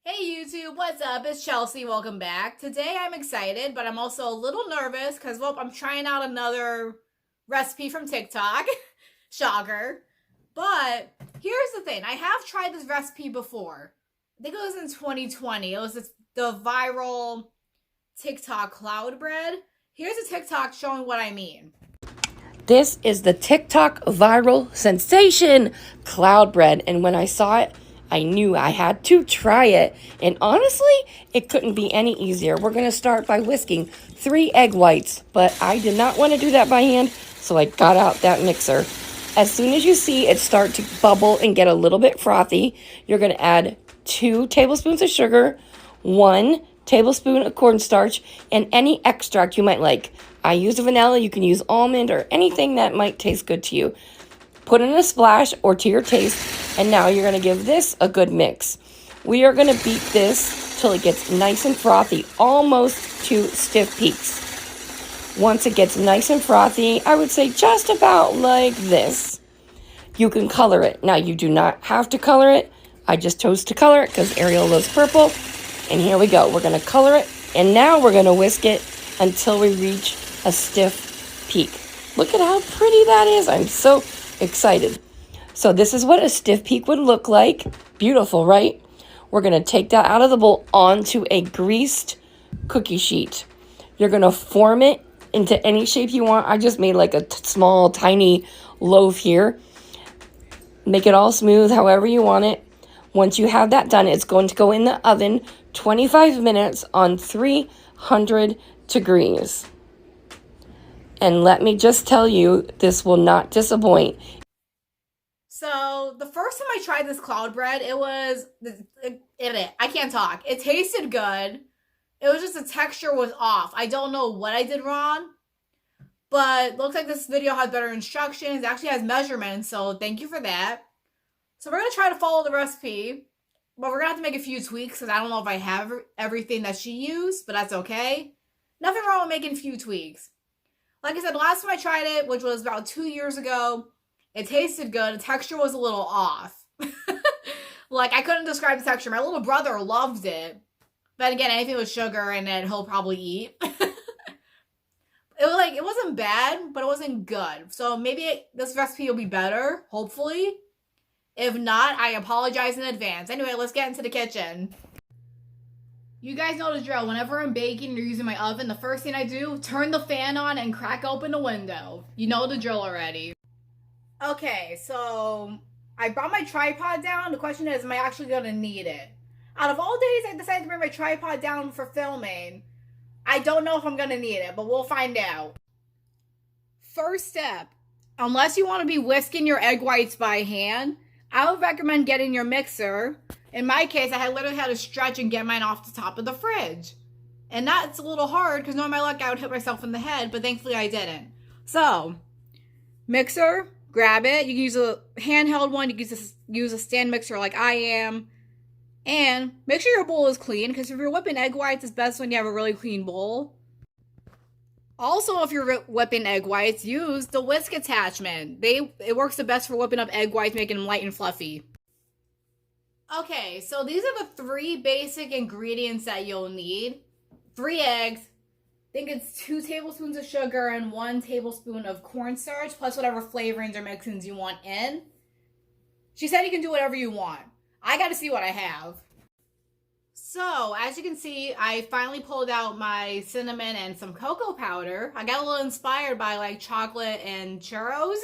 Hey YouTube, what's up? It's Chelsea. Welcome back. Today I'm excited, but I'm also a little nervous because, well, I'm trying out another recipe from TikTok. Shocker. But here's the thing. I have tried this recipe before. I think it was in 2020. It was the viral TikTok cloud bread. Here's a TikTok showing what I mean. This is the TikTok viral sensation, cloud bread. And when I saw it, I knew I had to try it. And honestly, it couldn't be any easier. We're going to start by whisking 3 egg whites, but I did not want to do that by hand, so I got out that mixer. As soon as you see it start to bubble and get a little bit frothy, you're going to add 2 tablespoons of sugar, 1 tablespoon of cornstarch, and any extract you might like. I use vanilla. You can use almond or anything that might taste good to you. Put in a splash or to your taste, and now you're going to give this a good mix. We are going to beat this till it gets nice and frothy, almost to stiff peaks. Once it gets nice and frothy, I would say just about like this. You can color it. Now, you do not have to color it. I just chose to color it because Ariel loves purple. And here we go. We're going to color it, and now we're going to whisk it until we reach a stiff peak. Look at how pretty that is. I'm so excited. So this is what a stiff peak would look like. Beautiful, right? We're going to take that out of the bowl onto a greased cookie sheet. You're going to form it into any shape you want. I just made like a small, tiny loaf here. Make it all smooth, however you want it. Once you have that done, it's going to go in the oven 25 minutes on 300 degrees. And let me just tell you, this will not disappoint. So the first time I tried this cloud bread, I can't talk. It tasted good. It was just the texture was off. I don't know what I did wrong, but looks like this video has better instructions. It actually has measurements, so thank you for that. So we're going to try to follow the recipe, but we're going to have to make a few tweaks because I don't know if I have everything that she used, but that's okay. Nothing wrong with making a few tweaks. Like I said, last time I tried it, which was about 2 years ago, it tasted good. The texture was a little off. Like, I couldn't describe the texture. My little brother loved it. But again, anything with sugar in it, he'll probably eat. It wasn't bad, but it wasn't good. So maybe this recipe will be better, hopefully. If not, I apologize in advance. Anyway, let's get into the kitchen. You guys know the drill. Whenever I'm baking or using my oven, the first thing I do, turn the fan on and crack open the window. You know the drill already. Okay, so I brought my tripod down. The question is, am I actually going to need it? Out of all days, I decided to bring my tripod down for filming. I don't know if I'm going to need it, but we'll find out. First step, unless you want to be whisking your egg whites by hand, I would recommend getting your mixer. In my case, I literally had to stretch and get mine off the top of the fridge. And that's a little hard because knowing my luck, I would hit myself in the head, but thankfully I didn't. So, mixer, grab it. You can use a handheld one. You can use a stand mixer like I am. And make sure your bowl is clean because if you're whipping egg whites, it's best when you have a really clean bowl. Also, if you're whipping egg whites, use the whisk attachment. It works the best for whipping up egg whites, making them light and fluffy. Okay, so these are the 3 basic ingredients that you'll need. 3 eggs. I think it's 2 tablespoons of sugar and 1 tablespoon of cornstarch, plus whatever flavorings or mixins you want in. She said you can do whatever you want. I gotta see what I have. So, as you can see, I finally pulled out my cinnamon and some cocoa powder. I got a little inspired by like chocolate and churros.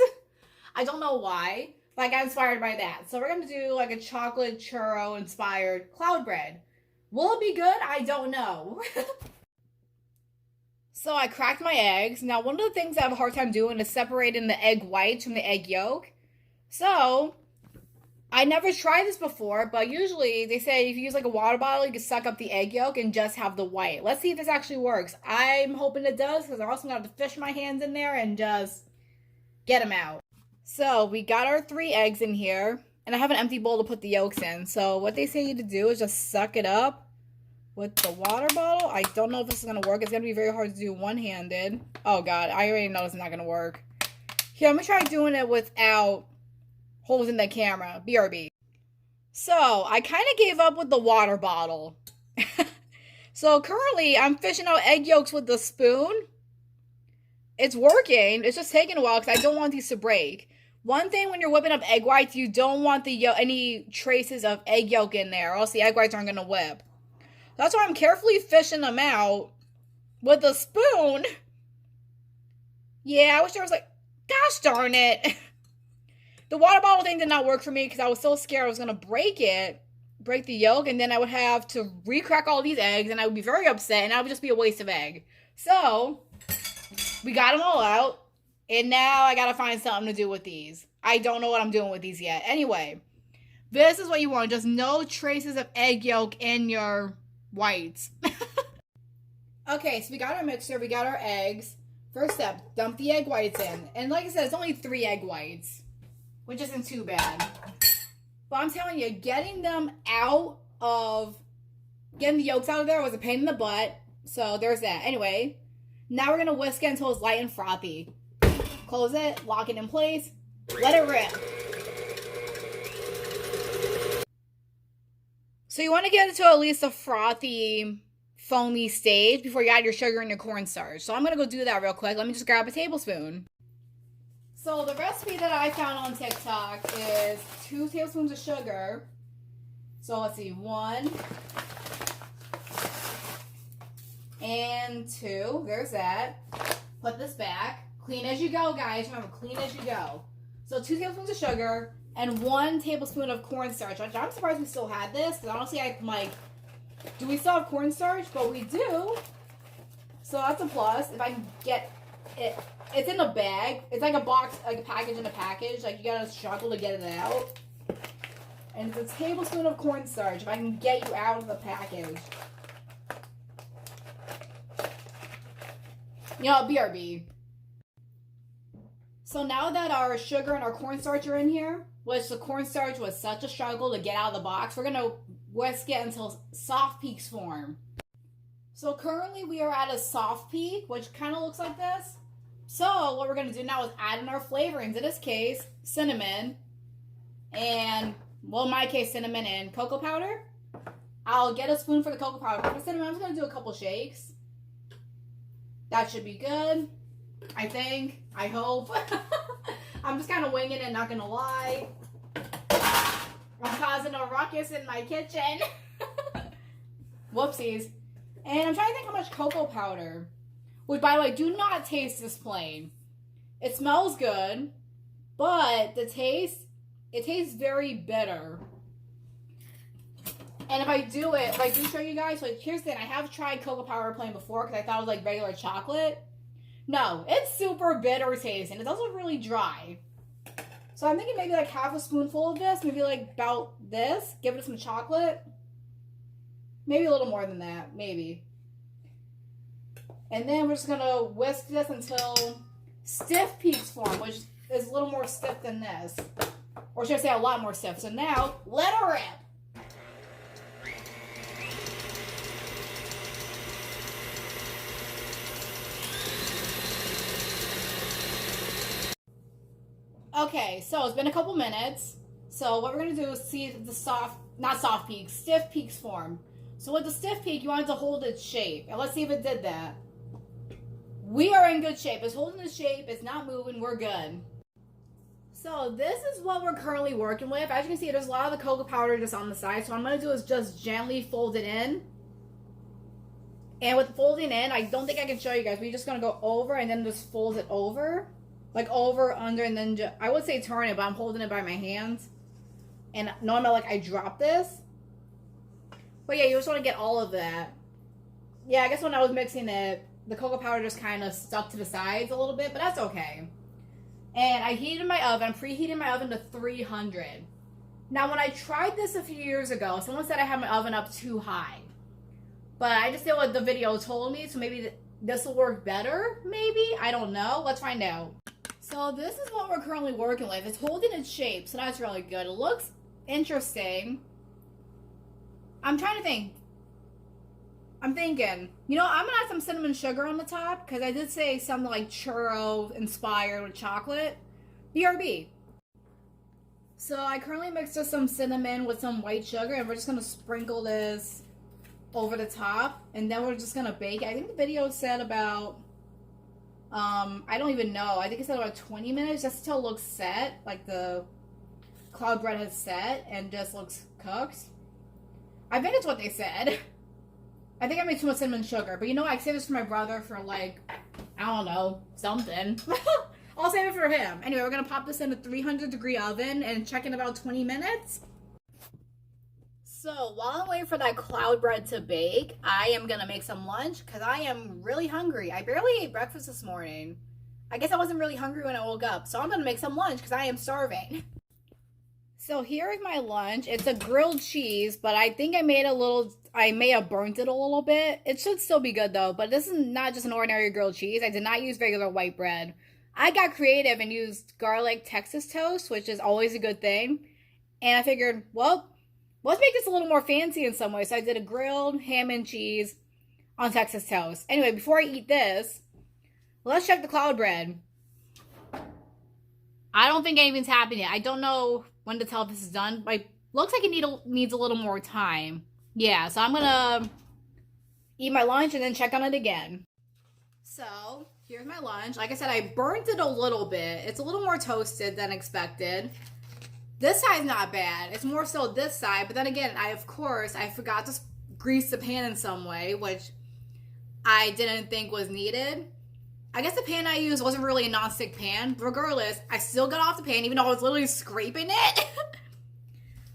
I don't know why, but I got inspired by that. So we're going to do like a chocolate churro inspired cloud bread. Will it be good? I don't know. So I cracked my eggs. Now, one of the things I have a hard time doing is separating the egg whites from the egg yolk. So I never tried this before, but usually they say if you use like a water bottle, you can suck up the egg yolk and just have the white. Let's see if this actually works. I'm hoping it does because I'm also going to have to fish my hands in there and just get them out. So we got our 3 eggs in here, and I have an empty bowl to put the yolks in. So what they say you to do is just suck it up with the water bottle. I don't know if this is going to work. It's going to be very hard to do one-handed. Oh, God. I already know it's not going to work. Here, I'm going to try doing it without holding the camera. BRB. So I kind of gave up with the water bottle. So currently I'm fishing out egg yolks with the spoon. It's working. It's just taking a while because I don't want these to break. One thing when you're whipping up egg whites, you don't want the any traces of egg yolk in there, or else the egg whites aren't gonna whip. That's why I'm carefully fishing them out with a spoon. Yeah, I wish there was like, gosh darn it. The water bottle thing did not work for me because I was so scared I was gonna break the yolk, and then I would have to re-crack all these eggs, and I would be very upset, and that would just be a waste of egg. So we got them all out. And now I gotta find something to do with these. I don't know what I'm doing with these yet. Anyway, this is what you want. Just no traces of egg yolk in your whites. Okay, so we got our mixture. We got our eggs. First step, dump the egg whites in. And like I said, it's only 3 egg whites, which isn't too bad. But I'm telling you, getting the yolks out of there was a pain in the butt. So there's that. Anyway, now we're gonna whisk it until it's light and frothy. Close it, lock it in place, let it rip. So you want to get it to at least a frothy, foamy stage before you add your sugar and your cornstarch. So I'm going to go do that real quick. Let me just grab a tablespoon. So the recipe that I found on TikTok is 2 tablespoons of sugar. So let's see, 1 and 2. There's that. Put this back. Clean as you go, guys. Remember, clean as you go. So 2 tablespoons of sugar and 1 tablespoon of cornstarch. Which I'm surprised we still had this, because honestly, I'm like, do we still have cornstarch? But we do. So that's a plus. If I can get it, it's in a bag. It's like a box, like a package in a package. Like you gotta struggle to get it out. And it's a tablespoon of cornstarch. If I can get you out of the package. You know, BRB. So now that our sugar and our cornstarch are in here, which the cornstarch was such a struggle to get out of the box, we're going to whisk it until soft peaks form. So currently we are at a soft peak, which kind of looks like this. So what we're going to do now is add in our flavorings. In this case, cinnamon and, well, in my case, cinnamon and cocoa powder. I'll get a spoon for the cocoa powder. For the cinnamon, I'm just going to do a couple shakes. That should be good. I think. I hope. I'm just kind of winging it, not gonna lie. I'm causing a ruckus in my kitchen. Whoopsies. And I'm trying to think how much cocoa powder. Which, by the way, do not taste this plain. It smells good, but it tastes very bitter. And if I do show you guys, like, here's the thing. I have tried cocoa powder plain before because I thought it was like regular chocolate. No, it's super bitter tasting. It's also really dry. So I'm thinking maybe like half a spoonful of this, maybe like about this. Give it some chocolate. Maybe a little more than that, maybe. And then we're just gonna whisk this until stiff peaks form, which is a little more stiff than this. Or should I say a lot more stiff. So now, let her rip. Okay, so it's been a couple minutes. So what we're going to do is see if the stiff peaks form. So with the stiff peak, you want it to hold its shape. And let's see if it did that. We are in good shape. It's holding its shape. It's not moving. We're good. So this is what we're currently working with. As you can see, there's a lot of the cocoa powder just on the side. So what I'm going to do is just gently fold it in. And with folding in, I don't think I can show you guys. We're just going to go over and then just fold it over. Like over, under, and then I would say turn it, but I'm holding it by my hands. And normally, like, I drop this. But yeah, you just want to get all of that. Yeah, I guess when I was mixing it, the cocoa powder just kind of stuck to the sides a little bit, but that's okay. And I heated my oven, preheated my oven to 300. Now, when I tried this a few years ago, someone said I had my oven up too high. But I just did what the video told me, so maybe this will work better, maybe? I don't know. Let's find out. So this is what we're currently working with. It's holding its shape, so that's really good. It looks interesting. I'm trying to think. I'm thinking, you know, I'm going to add some cinnamon sugar on the top, because I did say something like churro inspired with chocolate. BRB. So I currently mixed up some cinnamon with some white sugar, and we're just gonna sprinkle this over the top, and then we're just gonna bake it. I think the video said about, I don't even know. I think it said about 20 minutes, just until it looks set, like the cloud bread has set and just looks cooked. I think it's what they said. I think I made too much cinnamon sugar, but you know what? I saved this for my brother for like, I don't know, something. I'll save it for him. Anyway, we're gonna pop this in a 300-degree oven and check in about 20 minutes. So while I'm waiting for that cloud bread to bake, I am gonna make some lunch because I am really hungry. I barely ate breakfast this morning. I guess I wasn't really hungry when I woke up, so I'm gonna make some lunch because I am starving. So here is my lunch. It's a grilled cheese, but I think I may have burnt it a little bit. It should still be good though, but this is not just an ordinary grilled cheese. I did not use regular white bread. I got creative and used garlic Texas toast, which is always a good thing. And I figured, well, let's make this a little more fancy in some way. So I did a grilled ham and cheese on Texas toast. Anyway, before I eat this, let's check the cloud bread. I don't think anything's happened yet. I don't know when to tell if this is done. Like, looks like it needs a little more time. Yeah, so I'm gonna eat my lunch and then check on it again. So here's my lunch. Like I said, I burnt it a little bit. It's a little more toasted than expected. This side's not bad. It's more so this side. But then again, I forgot to grease the pan in some way, which I didn't think was needed. I guess the pan I used wasn't really a non-stick pan. Regardless, I still got off the pan even though I was literally scraping it.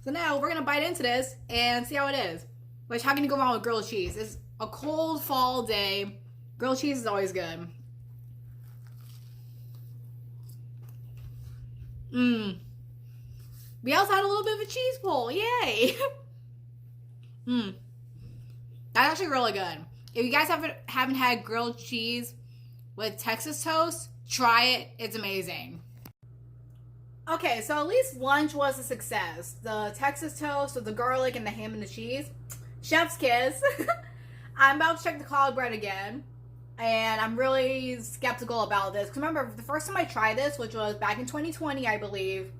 So now we're going to bite into this and see how it is. Which, how can you go wrong with grilled cheese? It's a cold fall day. Grilled cheese is always good. We also had a little bit of a cheese pull. Yay! That's actually really good. If you guys haven't had grilled cheese with Texas toast, try it. It's amazing. Okay, so at least lunch was a success. The Texas toast with the garlic and the ham and the cheese. Chef's kiss. I'm about to check the cloud bread again. And I'm really skeptical about this. Because remember, the first time I tried this, which was back in 2020, I believe,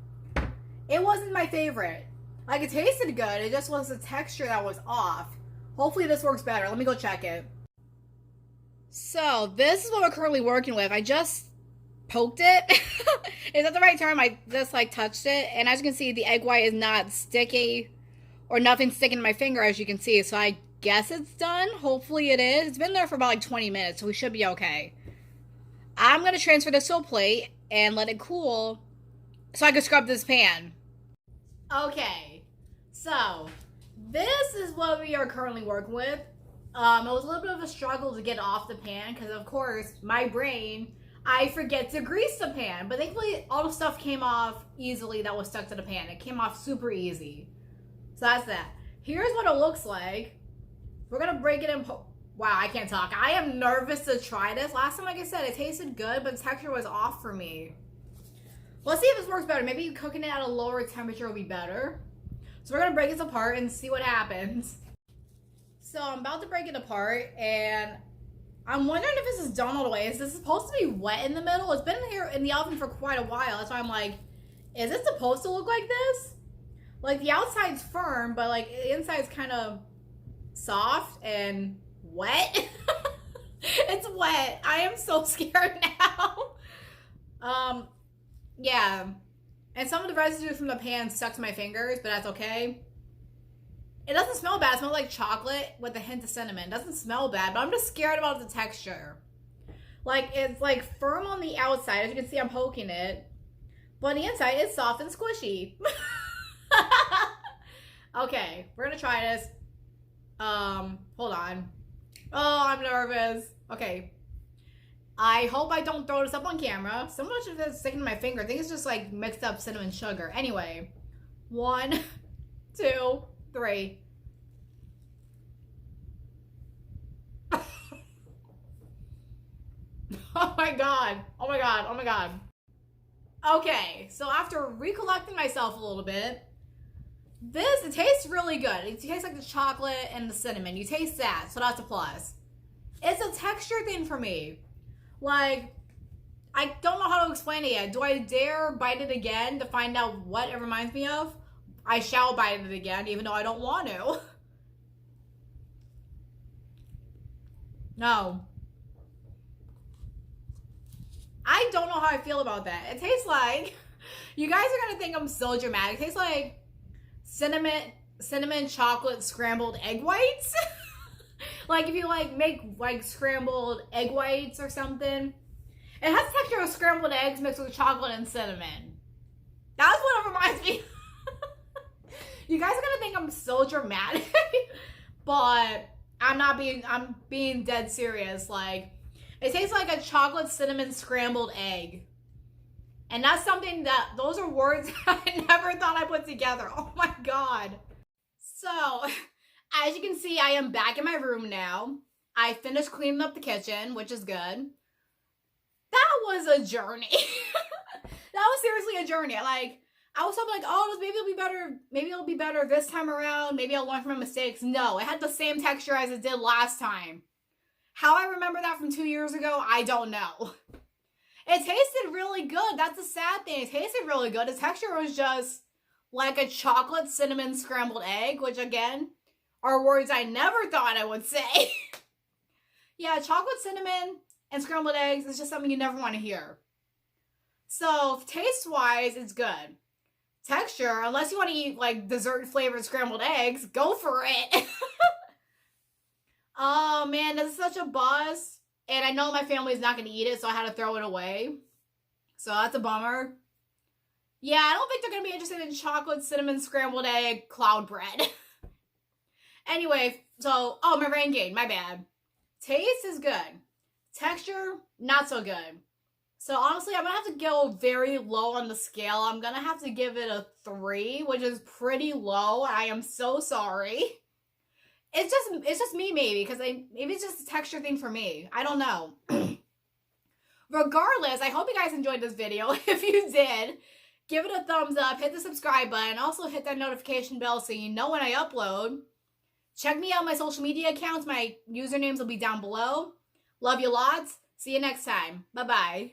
it wasn't my favorite. Like, it tasted good. It just was the texture that was off. Hopefully this works better. Let me go check it. So, this is what we're currently working with. I just poked it. Is that the right term? I just, like, touched it. And as you can see, the egg white is not sticky or nothing sticking to my finger, as you can see. So, I guess it's done. Hopefully it is. It's been there for about, like, 20 minutes, so we should be okay. I'm going to transfer this to a plate and let it cool so I can scrub this pan. Okay, so this is what we are currently working with. It was a little bit of a struggle to get off the pan because, of course, my brain, I forget to grease the pan. But thankfully, all the stuff came off easily that was stuck to the pan. It came off super easy. So that's that. Here's what it looks like. We're going to break it in. Wow, I can't talk. I am nervous to try this. Last time, like I said, it tasted good, but the texture was off for me. Let's see if this works better. Maybe cooking it at a lower temperature will be better. So we're going to break this apart and see what happens. So I'm about to break it apart, and I'm wondering if this is done all the way. Is this supposed to be wet in the middle? It's been here in the oven for quite a while. That's why I'm like, is it supposed to look like this? Like, the outside's firm, but, like, the inside's kind of soft and wet. It's wet. I am so scared now. Yeah. And some of the residue from the pan stuck to my fingers, but that's okay. It doesn't smell bad. It smells like chocolate with a hint of cinnamon. It doesn't smell bad, but I'm just scared about the texture. Like, it's, like, firm on the outside. As you can see, I'm poking it. But on the inside, it's soft and squishy. Okay, we're gonna try this. Hold on. Oh, I'm nervous. Okay. I hope I don't throw this up on camera. So much of this sticking to my finger. I think it's just like mixed up cinnamon sugar. Anyway. 1, 2, 3. Oh my god. Oh my god. Oh my god. Okay, so after recollecting myself a little bit, it tastes really good. It tastes like the chocolate and the cinnamon. You taste that, so that's a plus. It's a texture thing for me. Like, I don't know how to explain it yet. Do I dare bite it again to find out what it reminds me of? I shall bite it again, even though I don't want to. No. I don't know how I feel about that. It tastes like, you guys are gonna think I'm so dramatic. It tastes like cinnamon chocolate scrambled egg whites. Like if you like make like scrambled egg whites or something. It has the texture of scrambled eggs mixed with chocolate and cinnamon. That's what it reminds me. You guys are gonna think I'm so dramatic, but I'm being dead serious. Like, it tastes like a chocolate cinnamon scrambled egg. And that's something that, those are words I never thought I put together. Oh my God. So, as you can see, I am back in my room now. I finished cleaning up the kitchen, which is good. That was a journey. That was seriously a journey. Like, I was hoping like, oh, maybe it'll be better. Maybe it'll be better this time around. Maybe I'll learn from my mistakes. No, it had the same texture as it did last time. How I remember that from 2 years ago, I don't know. It tasted really good. That's the sad thing. It tasted really good. The texture was just like a chocolate cinnamon scrambled egg, which again, are words I never thought I would say. Yeah, chocolate cinnamon and scrambled eggs is just something you never want to hear. So, taste-wise, it's good. Texture, unless you want to eat like dessert flavored scrambled eggs, go for it. Oh man, this is such a buzz. And I know my family's not going to eat it, so I had to throw it away. So that's a bummer. Yeah, I don't think they're going to be interested in chocolate cinnamon scrambled egg cloud bread. Anyway, so, oh, my rain gauge, my bad. Taste is good. Texture, not so good. So honestly, I'm going to have to go very low on the scale. I'm going to have to give it a 3, which is pretty low. I am so sorry. It's just me maybe, because maybe it's just a texture thing for me. I don't know. Regardless, I hope you guys enjoyed this video. If you did, give it a thumbs up, hit the subscribe button, also hit that notification bell so you know when I upload. Check me out on my social media accounts. My usernames will be down below. Love you lots. See you next time. Bye-bye.